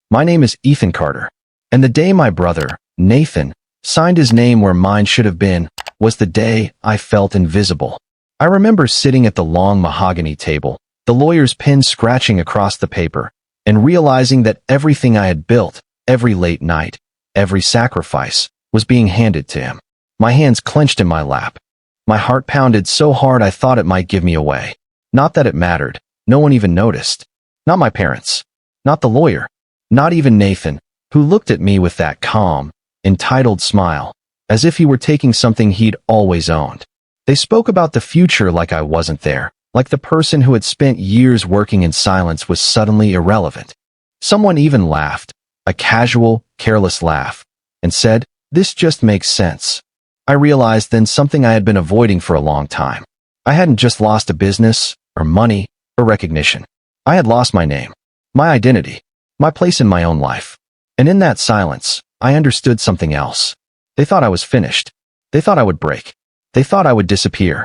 My name is Ethan Carter, and the day my brother, Nathan, signed his name where mine should have been was the day I felt invisible. I remember sitting at the long mahogany table, the lawyer's pen scratching across the paper, and realizing that everything I had built, every late night, every sacrifice, was being handed to him. My hands clenched in my lap. My heart pounded so hard I thought it might give me away. Not that it mattered. No one even noticed. Not my parents. Not the lawyer. Not even Nathan, who looked at me with that calm, entitled smile, as if he were taking something he'd always owned. They spoke about the future like I wasn't there, like the person who had spent years working in silence was suddenly irrelevant. Someone even laughed, a casual, careless laugh, and said, "This just makes sense." I realized then something I had been avoiding for a long time. I hadn't just lost a business, or money, or recognition. I had lost my name, my identity, my place in my own life. And in that silence, I understood something else. They thought I was finished. They thought I would break. They thought I would disappear.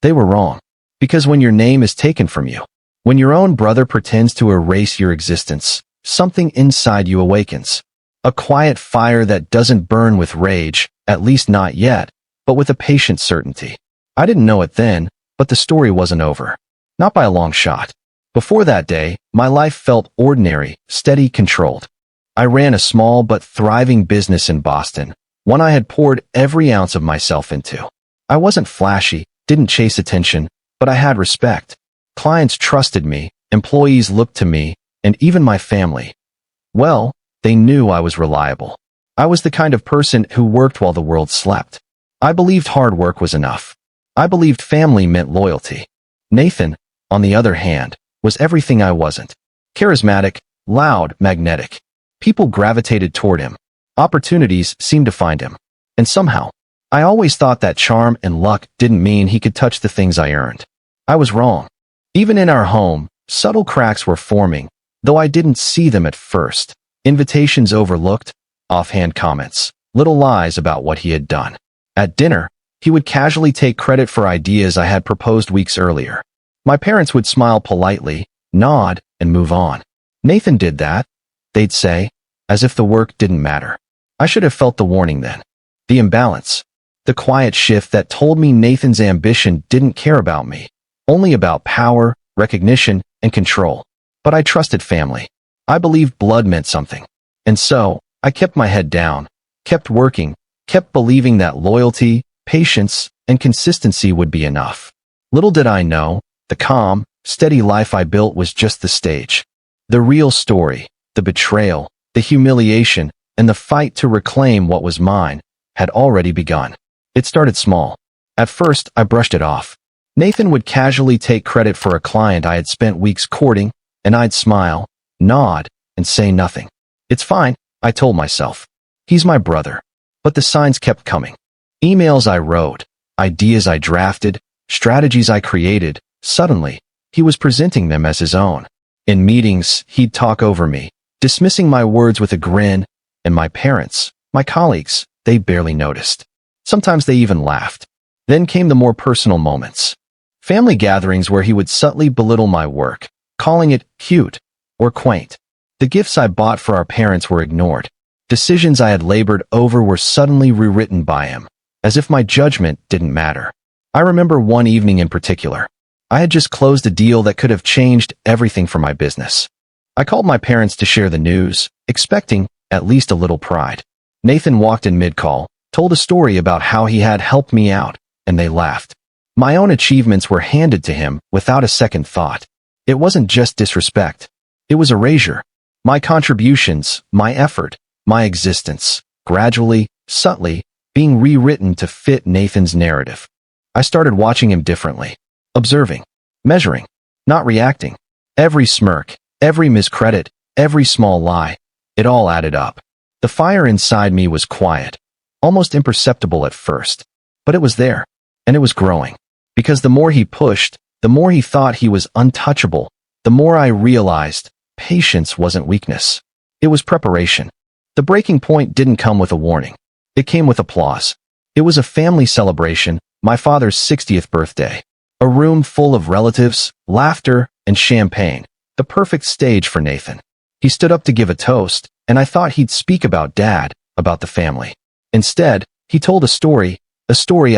They were wrong. Because when your name is taken from you, when your own brother pretends to erase your existence, something inside you awakens. A quiet fire that doesn't burn with rage, at least not yet, but with a patient certainty. I didn't know it then, but the story wasn't over. Not by a long shot. Before that day, my life felt ordinary, steady, controlled. I ran a small but thriving business in Boston, one I had poured every ounce of myself into. I wasn't flashy, didn't chase attention, but I had respect. Clients trusted me, employees looked to me, and even my family. Well, they knew I was reliable. I was the kind of person who worked while the world slept. I believed hard work was enough. I believed family meant loyalty. Nathan, on the other hand, was everything I wasn't. Charismatic, loud, magnetic. People gravitated toward him. Opportunities seemed to find him. And somehow, I always thought that charm and luck didn't mean he could touch the things I earned. I was wrong. Even in our home, subtle cracks were forming, though I didn't see them at first. Invitations overlooked, offhand comments, little lies about what he had done. At dinner, he would casually take credit for ideas I had proposed weeks earlier. My parents would smile politely, nod, and move on. Nathan did that, they'd say, as if the work didn't matter. I should have felt the warning then. The imbalance. The quiet shift that told me Nathan's ambition didn't care about me, only about power, recognition, and control. But I trusted family. I believed blood meant something. And so, I kept my head down, kept working, kept believing that loyalty, patience, and consistency would be enough. Little did I know, the calm, steady life I built was just the stage. The real story, the betrayal, the humiliation, and the fight to reclaim what was mine, had already begun. It started small. At first, I brushed it off. Nathan would casually take credit for a client I had spent weeks courting, and I'd smile, nod, and say nothing. It's fine, I told myself. He's my brother. But the signs kept coming. Emails I wrote, ideas I drafted, strategies I created. Suddenly, he was presenting them as his own. In meetings, he'd talk over me, dismissing my words with a grin, and my parents, my colleagues, they barely noticed. Sometimes they even laughed. Then came the more personal moments. Family gatherings where he would subtly belittle my work, calling it cute or quaint. The gifts I bought for our parents were ignored. Decisions I had labored over were suddenly rewritten by him, as if my judgment didn't matter. I remember one evening in particular. I had just closed a deal that could have changed everything for my business. I called my parents to share the news, expecting at least a little pride. Nathan walked in mid-call, told a story about how he had helped me out, and they laughed. My own achievements were handed to him without a second thought. It wasn't just disrespect. It was erasure. My contributions, my effort, my existence, gradually, subtly, being rewritten to fit Nathan's narrative. I started watching him differently, observing, measuring, not reacting. Every smirk, every miscredit, every small lie, it all added up. The fire inside me was quiet, almost imperceptible at first, but it was there, and it was growing. Because the more he pushed, the more he thought he was untouchable, the more I realized patience wasn't weakness. It was preparation. The breaking point didn't come with a warning. It came with applause. It was a family celebration, my father's 60th birthday. A room full of relatives, laughter, and champagne. The perfect stage for Nathan. He stood up to give a toast, and I thought he'd speak about Dad, about the family. Instead, he told a story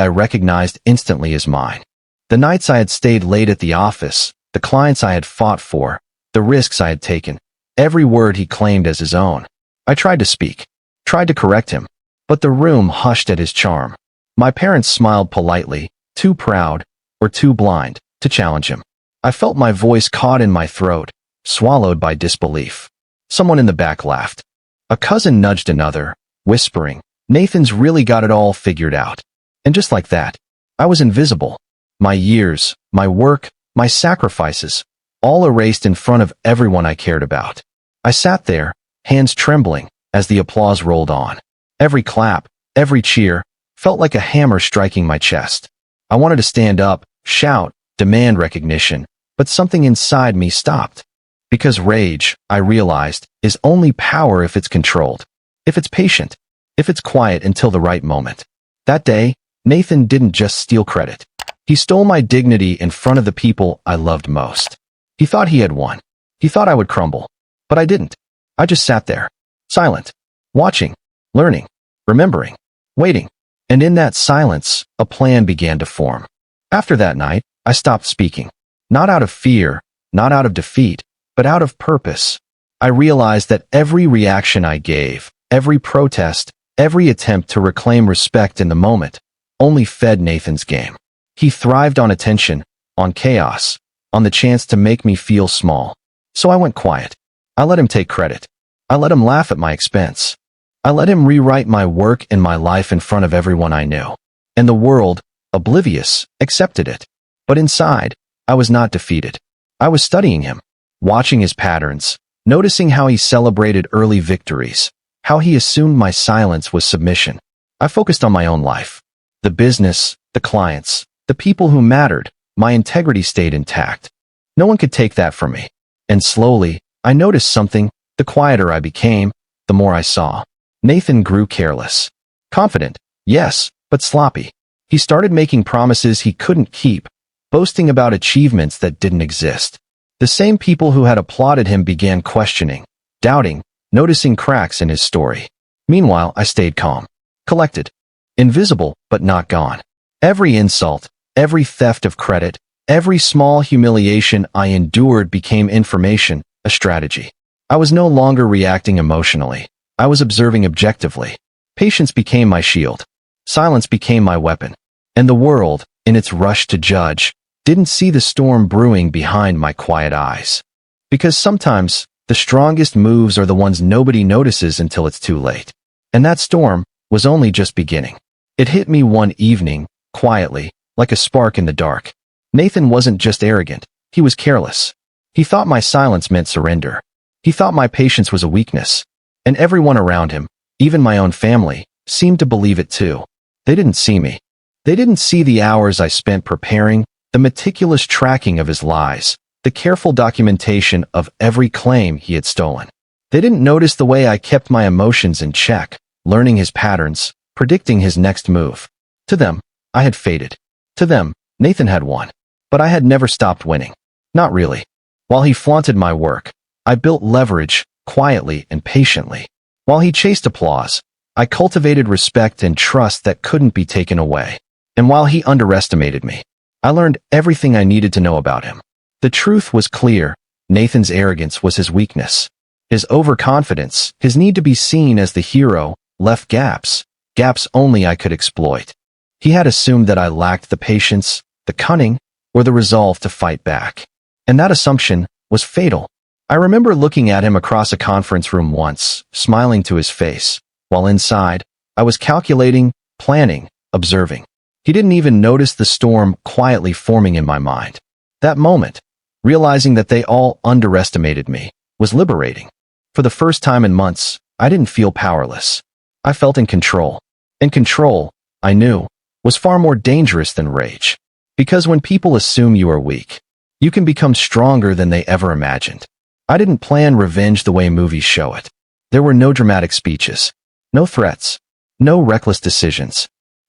I recognized instantly as mine. The nights I had stayed late at the office, the clients I had fought for, the risks I had taken, every word he claimed as his own. I tried to speak, tried to correct him, but the room hushed at his charm. My parents smiled politely, too proud, or too blind, to challenge him. I felt my voice caught in my throat, swallowed by disbelief. Someone in the back laughed. A cousin nudged another, whispering, "Nathan's really got it all figured out." And just like that, I was invisible. My years, my work, my sacrifices, all erased in front of everyone I cared about. I sat there, hands trembling, as the applause rolled on. Every clap, every cheer, felt like a hammer striking my chest. I wanted to stand up, shout, demand recognition, but something inside me stopped. Because rage, I realized, is only power if it's controlled, if it's patient, if it's quiet until the right moment. That day, Nathan didn't just steal credit. He stole my dignity in front of the people I loved most. He thought he had won. He thought I would crumble. But I didn't. I just sat there, silent, watching, learning, remembering, waiting. And in that silence, a plan began to form. After that night, I stopped speaking. Not out of fear, not out of defeat, but out of purpose. I realized that every reaction I gave, every protest, every attempt to reclaim respect in the moment, only fed Nathan's game. He thrived on attention, on chaos, on the chance to make me feel small. So I went quiet. I let him take credit. I let him laugh at my expense. I let him rewrite my work and my life in front of everyone I knew. And the world, oblivious, accepted it. But inside, I was not defeated. I was studying him, watching his patterns, noticing how he celebrated early victories, how he assumed my silence was submission. I focused on my own life. The business, the clients, the people who mattered. My integrity stayed intact. No one could take that from me. And slowly, I noticed something. The quieter I became, the more I saw. Nathan grew careless. Confident, yes, but sloppy. He started making promises he couldn't keep, boasting about achievements that didn't exist. The same people who had applauded him began questioning, doubting, noticing cracks in his story. Meanwhile, I stayed calm, collected, invisible but not gone. Every insult, every theft of credit, every small humiliation I endured became information, a strategy. I was no longer reacting emotionally. I was observing objectively. Patience became my shield. Silence became my weapon. And the world, in its rush to judge, didn't see the storm brewing behind my quiet eyes. Because sometimes, the strongest moves are the ones nobody notices until it's too late. And that storm was only just beginning. It hit me one evening, quietly, like a spark in the dark. Nathan wasn't just arrogant, he was careless. He thought my silence meant surrender. He thought my patience was a weakness. And everyone around him, even my own family, seemed to believe it too. They didn't see me. They didn't see the hours I spent preparing, the meticulous tracking of his lies, the careful documentation of every claim he had stolen. They didn't notice the way I kept my emotions in check, learning his patterns, predicting his next move. To them, I had faded. To them, Nathan had won. But I had never stopped winning. Not really. While he flaunted my work, I built leverage, quietly and patiently. While he chased applause, I cultivated respect and trust that couldn't be taken away. And while he underestimated me, I learned everything I needed to know about him. The truth was clear. Nathan's arrogance was his weakness. His overconfidence, his need to be seen as the hero, left gaps only I could exploit. He had assumed that I lacked the patience, the cunning, or the resolve to fight back. And that assumption was fatal. I remember looking at him across a conference room once, smiling to his face, while inside, I was calculating, planning, observing. He didn't even notice the storm quietly forming in my mind. That moment, realizing that they all underestimated me, was liberating. For the first time in months, I didn't feel powerless. I felt in control. And control, I knew, was far more dangerous than rage. Because when people assume you are weak, you can become stronger than they ever imagined. I didn't plan revenge the way movies show it. There were no dramatic speeches, no threats, no reckless decisions.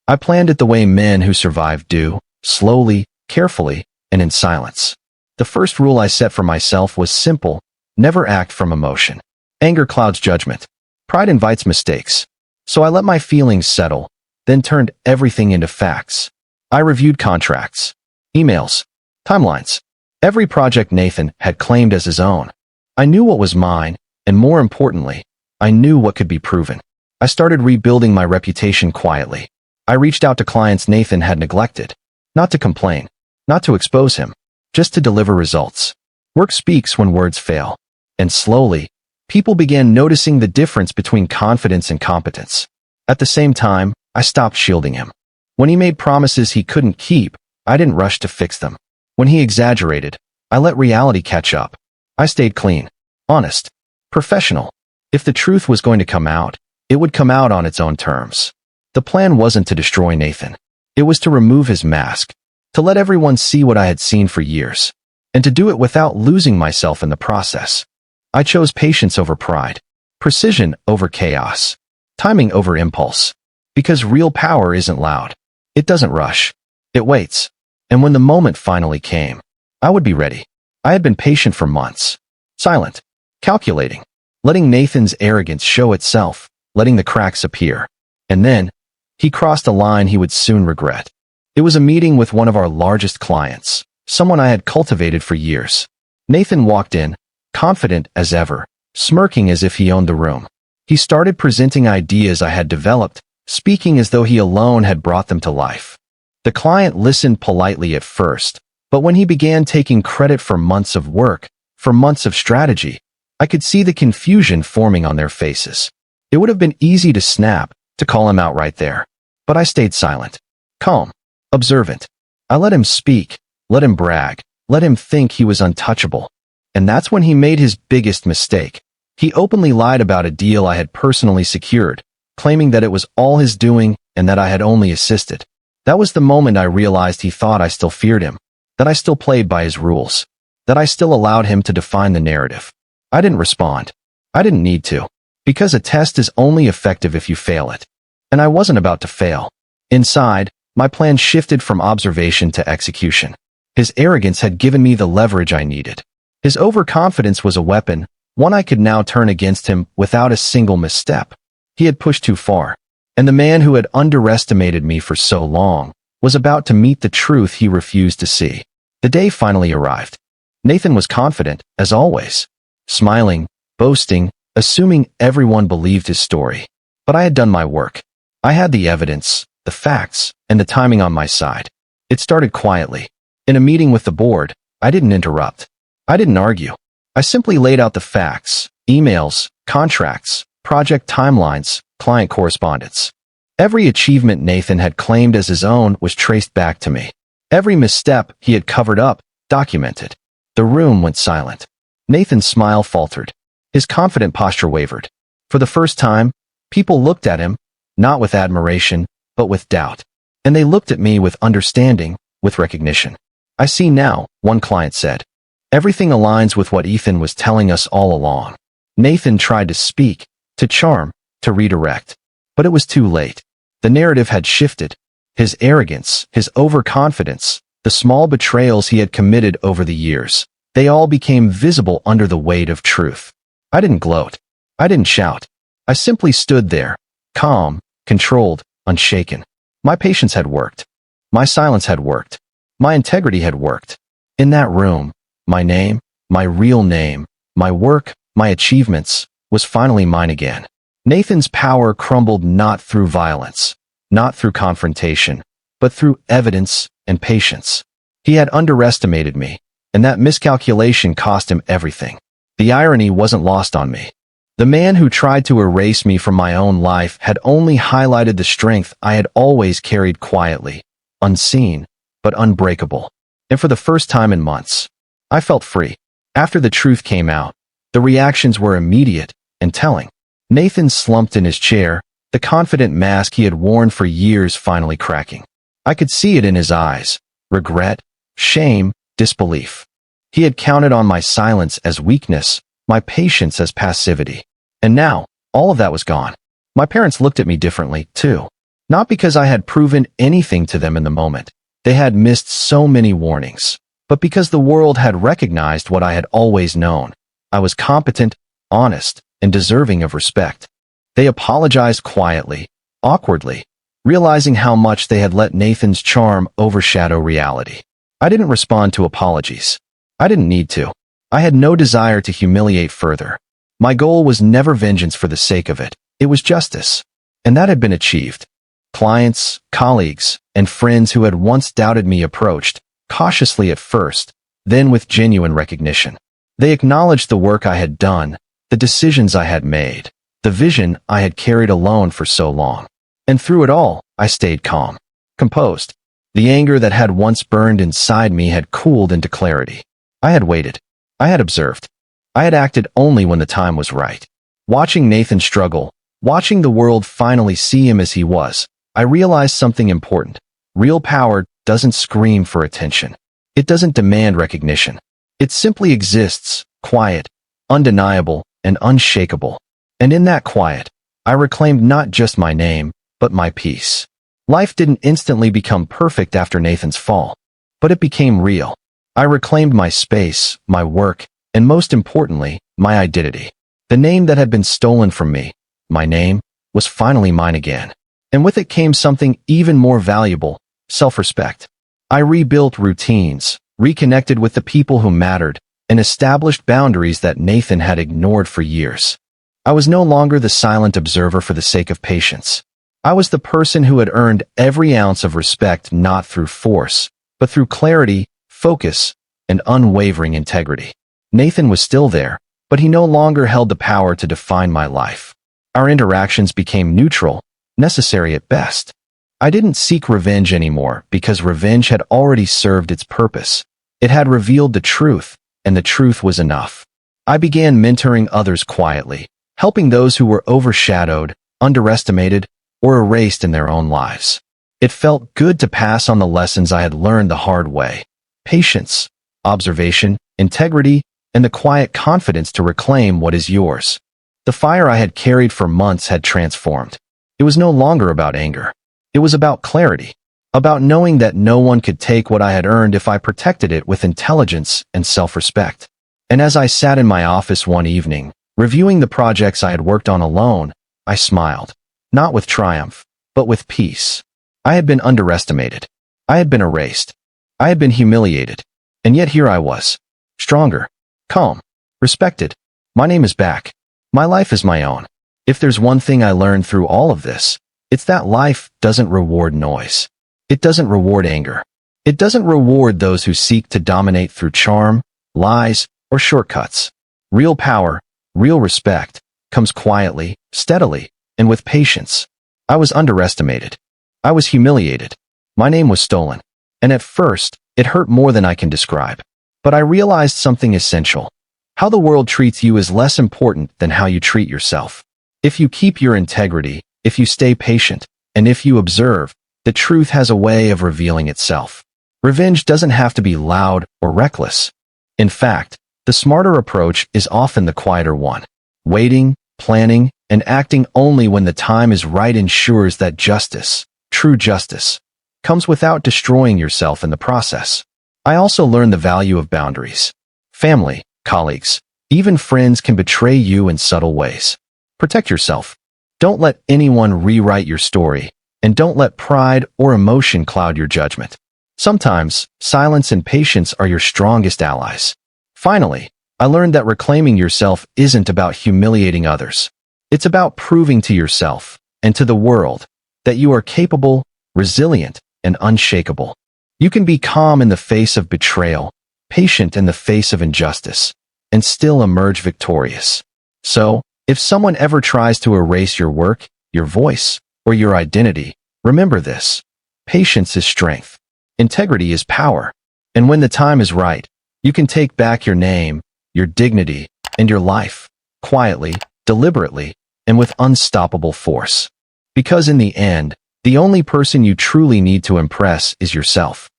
I planned it the way men who survive do, slowly, carefully, and in silence. The first rule I set for myself was simple: never act from emotion. Anger clouds judgment. Pride invites mistakes. So I let my feelings settle, then turned everything into facts. I reviewed contracts, emails, timelines. Every project Nathan had claimed as his own. I knew what was mine, and more importantly, I knew what could be proven. I started rebuilding my reputation quietly. I reached out to clients Nathan had neglected. Not to complain, not to expose him, just to deliver results. Work speaks when words fail. And slowly, people began noticing the difference between confidence and competence. At the same time, I stopped shielding him. When he made promises he couldn't keep, I didn't rush to fix them. When he exaggerated, I let reality catch up. I stayed clean, honest, professional. If the truth was going to come out, it would come out on its own terms. The plan wasn't to destroy Nathan. It was to remove his mask, to let everyone see what I had seen for years, and to do it without losing myself in the process. I chose patience over pride, precision over chaos, timing over impulse. Because real power isn't loud. It doesn't rush. It waits. And when the moment finally came, I would be ready. I had been patient for months. Silent. Calculating. Letting Nathan's arrogance show itself. Letting the cracks appear. And then, he crossed a line he would soon regret. It was a meeting with one of our largest clients, someone I had cultivated for years. Nathan walked in, confident as ever, smirking as if he owned the room. He started presenting ideas I had developed, speaking as though he alone had brought them to life. The client listened politely at first, but when he began taking credit for months of work, for months of strategy, I could see the confusion forming on their faces. It would have been easy to snap, to call him out right there. But I stayed silent, calm, observant. I let him speak, let him brag, let him think he was untouchable. And that's when he made his biggest mistake. He openly lied about a deal I had personally secured, claiming that it was all his doing and that I had only assisted. That was the moment I realized he thought I still feared him, that I still played by his rules, that I still allowed him to define the narrative. I didn't respond. I didn't need to, because a test is only effective if you fail it. And I wasn't about to fail. Inside, my plan shifted from observation to execution. His arrogance had given me the leverage I needed. His overconfidence was a weapon, one I could now turn against him without a single misstep. He had pushed too far. And the man who had underestimated me for so long was about to meet the truth he refused to see. The day finally arrived. Nathan was confident, as always, smiling, boasting, assuming everyone believed his story. But I had done my work. I had the evidence, the facts, and the timing on my side. It started quietly. In a meeting with the board, I didn't interrupt. I didn't argue. I simply laid out the facts, emails, contracts, project timelines, client correspondence. Every achievement Nathan had claimed as his own was traced back to me. Every misstep he had covered up, documented. The room went silent. Nathan's smile faltered. His confident posture wavered. For the first time, people looked at him, not with admiration, but with doubt. And they looked at me with understanding, with recognition. I see now, one client said. Everything aligns with what Ethan was telling us all along. Nathan tried to speak, to charm, to redirect. But it was too late. The narrative had shifted. His arrogance, his overconfidence, the small betrayals he had committed over the years, they all became visible under the weight of truth. I didn't gloat. I didn't shout. I simply stood there, calm, controlled, unshaken. My patience had worked. My silence had worked. My integrity had worked. In that room, my name, my real name, my work, my achievements, was finally mine again. Nathan's power crumbled not through violence, not through confrontation, but through evidence and patience. He had underestimated me, and that miscalculation cost him everything. The irony wasn't lost on me. The man who tried to erase me from my own life had only highlighted the strength I had always carried quietly, unseen, but unbreakable. And for the first time in months, I felt free. After the truth came out, the reactions were immediate and telling. Nathan slumped in his chair, the confident mask he had worn for years finally cracking. I could see it in his eyes. Regret, shame, disbelief. He had counted on my silence as weakness, my patience as passivity. And now, all of that was gone. My parents looked at me differently, too. Not because I had proven anything to them in the moment. They had missed so many warnings. But because the world had recognized what I had always known. I was competent, honest, and deserving of respect. They apologized quietly, awkwardly, realizing how much they had let Nathan's charm overshadow reality. I didn't respond to apologies. I didn't need to. I had no desire to humiliate further. My goal was never vengeance for the sake of it. It was justice. And that had been achieved. Clients, colleagues, and friends who had once doubted me approached, cautiously at first, then with genuine recognition. They acknowledged the work I had done, the decisions I had made, the vision I had carried alone for so long. And through it all, I stayed calm, composed. The anger that had once burned inside me had cooled into clarity. I had waited. I had observed. I had acted only when the time was right. Watching Nathan struggle, watching the world finally see him as he was, I realized something important. Real power doesn't scream for attention. It doesn't demand recognition. It simply exists, quiet, undeniable, and unshakable. And in that quiet, I reclaimed not just my name, but my peace. Life didn't instantly become perfect after Nathan's fall, but it became real. I reclaimed my space, my work, and most importantly, my identity. The name that had been stolen from me, my name, was finally mine again. And with it came something even more valuable, self-respect. I rebuilt routines, reconnected with the people who mattered, and established boundaries that Nathan had ignored for years. I was no longer the silent observer for the sake of patience. I was the person who had earned every ounce of respect not through force, but through clarity, focus, and unwavering integrity. Nathan was still there, but he no longer held the power to define my life. Our interactions became neutral, necessary at best. I didn't seek revenge anymore because revenge had already served its purpose. It had revealed the truth, and the truth was enough. I began mentoring others quietly, helping those who were overshadowed, underestimated, or erased in their own lives. It felt good to pass on the lessons I had learned the hard way. Patience, observation, integrity, and the quiet confidence to reclaim what is yours. The fire I had carried for months had transformed. It was no longer about anger. It was about clarity, about knowing that no one could take what I had earned if I protected it with intelligence and self-respect. And as I sat in my office one evening, reviewing the projects I had worked on alone, I smiled, not with triumph, but with peace. I had been underestimated. I had been erased. I had been humiliated. And yet here I was, stronger, calm, respected. My name is back. My life is my own. If there's one thing I learned through all of this, it's that life doesn't reward noise. It doesn't reward anger. It doesn't reward those who seek to dominate through charm, lies, or shortcuts. Real power, real respect, comes quietly, steadily, and with patience. I was underestimated. I was humiliated. My name was stolen. And at first, it hurt more than I can describe. But I realized something essential. How the world treats you is less important than how you treat yourself. If you keep your integrity, if you stay patient, and if you observe, the truth has a way of revealing itself. Revenge doesn't have to be loud or reckless. In fact, the smarter approach is often the quieter one. Waiting, planning, and acting only when the time is right ensures that justice, true justice, comes without destroying yourself in the process. I also learned the value of boundaries. Family, colleagues, even friends can betray you in subtle ways. Protect yourself. Don't let anyone rewrite your story, and don't let pride or emotion cloud your judgment. Sometimes, silence and patience are your strongest allies. Finally, I learned that reclaiming yourself isn't about humiliating others. It's about proving to yourself, and to the world, that you are capable, resilient, and unshakable. You can be calm in the face of betrayal, patient in the face of injustice, and still emerge victorious. So, if someone ever tries to erase your work, your voice, or your identity, remember this. Patience is strength. Integrity is power. And when the time is right, you can take back your name, your dignity, and your life, quietly, deliberately, and with unstoppable force. Because in the end, the only person you truly need to impress is yourself.